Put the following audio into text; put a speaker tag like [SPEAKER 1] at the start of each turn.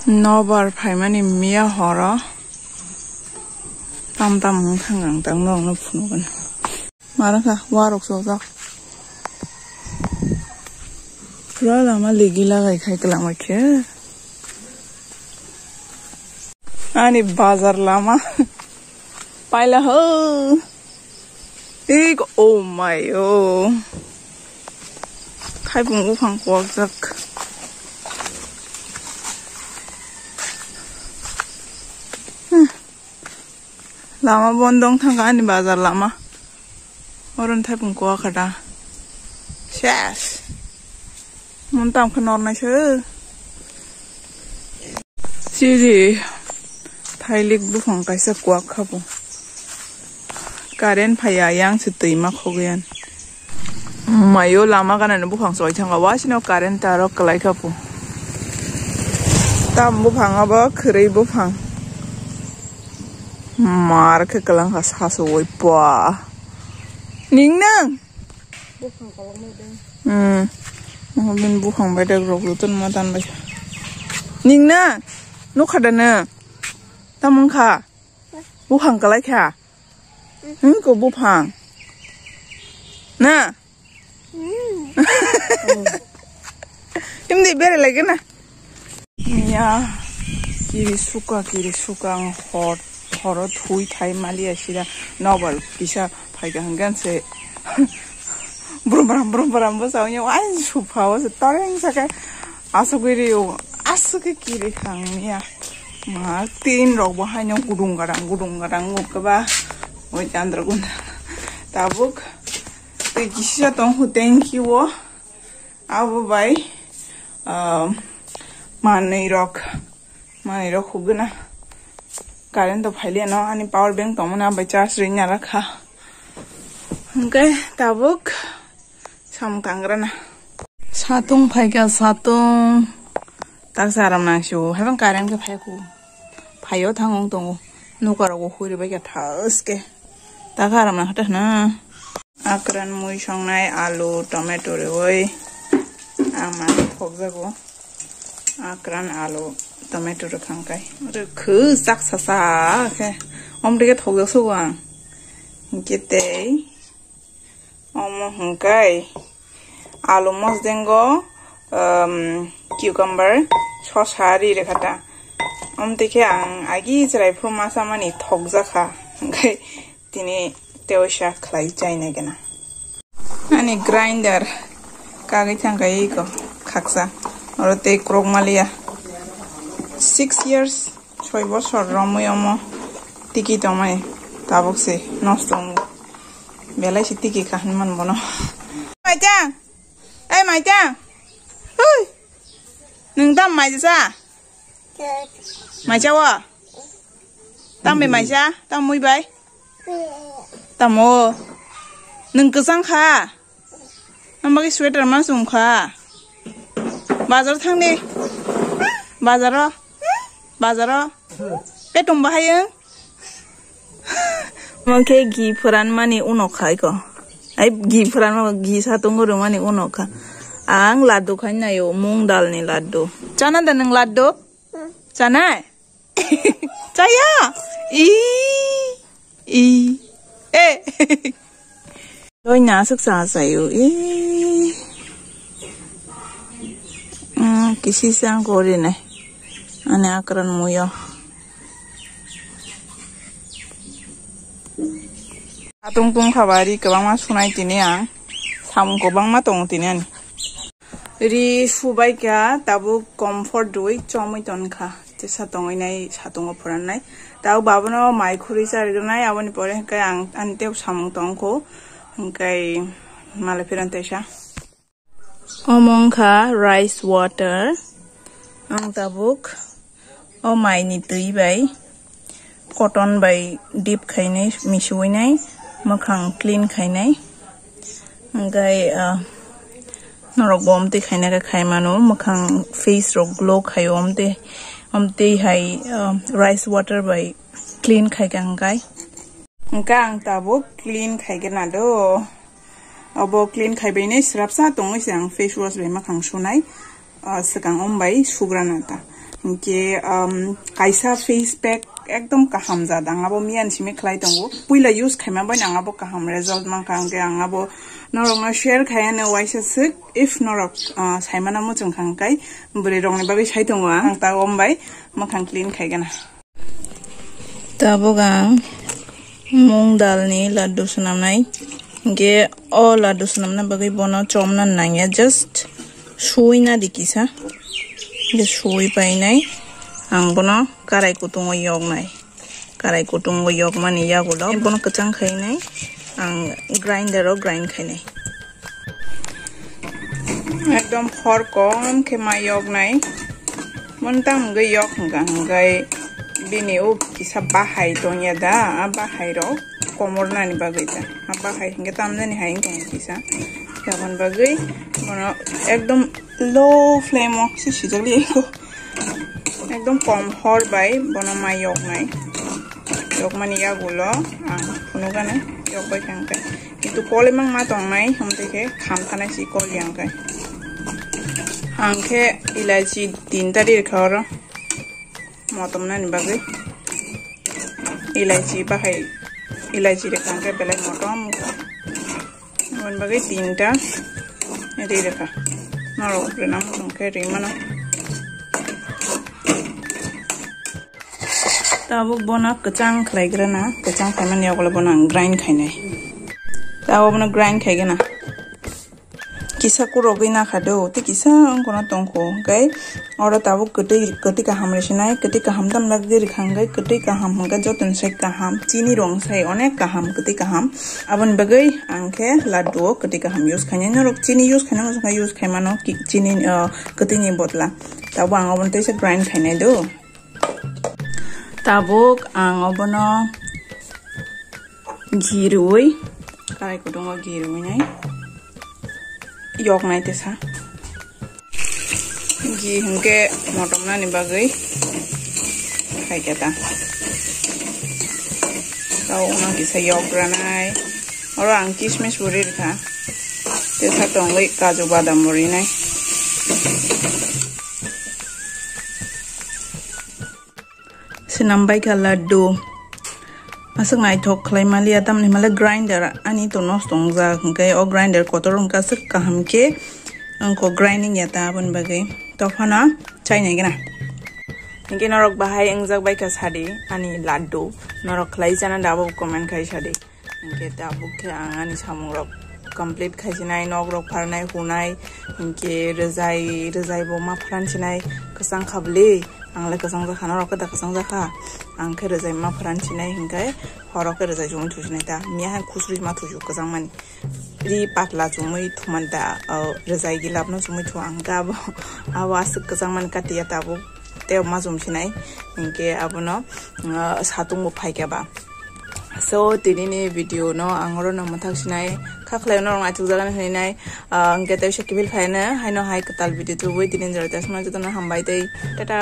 [SPEAKER 1] Nobar paimani mia hora. Tam hangang tang nong no punugan. Maraka warok sozak. Pura lama legi lagai khai kelama ke. Ani bazar lama. Paila ho. Ik oh my oh. Khai bungu phang kwak jak. Lama bondong thang ani bazar lama. Orang thai pun kuah kada. Yes. Muntam kenor na che. Siri thailik Buphang kaisa kuah khabu. Karen phaya yang chitui ma khogian. Mayo lama kana Buphang soi thanga wasino karen taro kalai khabu. Tam Buphang aba khrei Buphang. Mar ke kelang khas oi pa. Ning nang. Buphang kalau mau deng. Mau bin Buphang beda grok tun matan ba. Ning na. Nu khada na. Tamang kha. Buphang kalai kha. Ko Buphang. Na. Imdi bere lagi na. Ya. Kiri suka hot. Horot hui thai malia sida novel bisa phaiga hangan se brum basaunya wan supawa se tareng saka asugiri asuke kiri khangnya ma tin rok bahanya gudung garang ngukaba oi chandra gun tabuk te kisha tong hu thank you abu bai manei rok hugna Karen to phailia no ani power bank to mana ba charge ring na rakha okay tabuk sam kangrana satung phaiga satung tak saram na shu haban Karen ke phaiku phayo thangong tongo nukarago huri ba ka thaske takaram na hata na akran mui songnai alu tomato re oi ama phogjago akran alu tomato rakangkai ore khu sak sasa ke omrige thogyo suwang gete hangkai alu mos dengo cucumber sosari rekhata omtike ang agi jrai phuma samani thogjaka hangkai tini teosha khlai chaina gena ani grinder kagi thangkai ko khaksa orote krok malia 6 years, 6 বছর রময়মো টিকি তমাই তাবকসে নষ্টং বেলাই C টিকি খান মান বনো মাইজা এই মাইজা ওই নং দাম মাইজা মাইজাওয়া দাম বে মাইজা দাম মুই বাই দামো নং গোजां खा नमबागै स्वेटार मा जुम खा बाजार थांदे बाजाराव पेटम बाहायो मके घी फोरान माने उनाव खायको ai घी फोरान घी सातुं गरो माने उनाव खा आं लाडु खायनायो मूंग दालनि लाडु जाना दा नों लाडु जानाय जाया इ ए लोइना सक्सा जायो इ किसी sang gore ne ane akran muyo atungtung khabari kabang ma sunai tini ang sam gobang ma tong tini ani ri subai kya tabu comfort doi chomai ton kha te satong nai satung phoran nai tau babano mai khuri sari nai aboni pore kai ang ante samung tong ko kai mala piran tesha omongkha rice water ang tabuk o mai ni tui bai cotton bai deep khainai misuinai makhang clean khainai ngai norok bom te khaina ka khaimano makhang face ro glow omte hai rice water bai clean khaigang gai ang tabuk clean khaigena do abo clean khaibene srapsa tongoi sang face wash be makhang sunai sakang ombai sugrana ta के काइसा face pack एकदम kaham jada angabo mian sime khlai tongo puila use khaima bai angabo kaham result man kangke angabo norong share khayane waisa sik if norok saimana mo chung khangkai buri rong ni bagai sai tongo ang ta ombai makhang clean khaigana tabogang mung dal ni laddu sunamnai ge all laddu sunamna bagai bono chomna nangya just shuina dikisa ge shui pai nai ang bono karai kutungo yok nai karai kutungo yok mani ya gulo bono kachang khai nai ang grinder o grind khai nai ekdom khor kom ke ma yok nai montang ge yok ngai bini u kisa bahai tonya da bahai ro komor nani bagai ta bahai hinge tamne ni hain kong kisa yaban bagai bono ekdom low flame o si sijali ko एकदम कम हर बाय बनमा yok nai yok mani ya gulo punuga nai yok bai kangkai itu kole mang ma tong nai humte ke kham thanai si kol yang kai angke ilachi 3 ta dir khor motom na ni bagai ilachi bahai ilachi re kangkai belai motom mon bagai 3 ta edi rekha naro prenam kangkai rimana tabo bona kachang khlaigrana kachang khaiman yagola bona grind khainai tabo bona grind khaigena kisa ko rogina khado te kisa angona tongko gai ora tabo kati ka hamre sinai kati ka hamdam lagdir khangai kati ka ham hanga joton sai ka ham chini rong sai onek ka ham kati ka ham abon bagai angke laddu kati ka ham use khainai norok chini use khaina so use khaimano chini kati ni botla tabo angobon te se grind khainai do tabuk ang obono girui karai kutungo girui nai yok nai tesa gi hingke motom na ni bagai khai keta tau na kisa yok ranai oro ang kismis buri kha tesa tongai kaju badam buri nai sinambai ka laddu asang nai thok khlai mali atam ni mala grinder ani to nos tongja kai o grinder kotorong ka sik kaham ke angko grinding yata bun bagai tofana chai nai gena inge norok bahai engjak bai ka sadi ani laddu norok khlai jana dabo comment khai sadi inge dabo ke angani samurok complete khaijinai nogrok pharnai hunai inge rezai bo ma phransinai kasang khabli angla kasang ja khana rok da kasang ja kha angke rezai ma phransinai hingai horok rezai jung thusnai ta miya han khusri ma thuju kasang mani ri patla jumui thumanda rezai gilap no jumui thu anga awas kasang man katia tabu te ma jumsinai inge abuno satung bo phai ba so tinini video no angoro no mathak sinai khaklai no ngai tujagan hinai angke te shakibil phaina haino hai katal video tu boi tinin jarta sma jotona hambai tei tata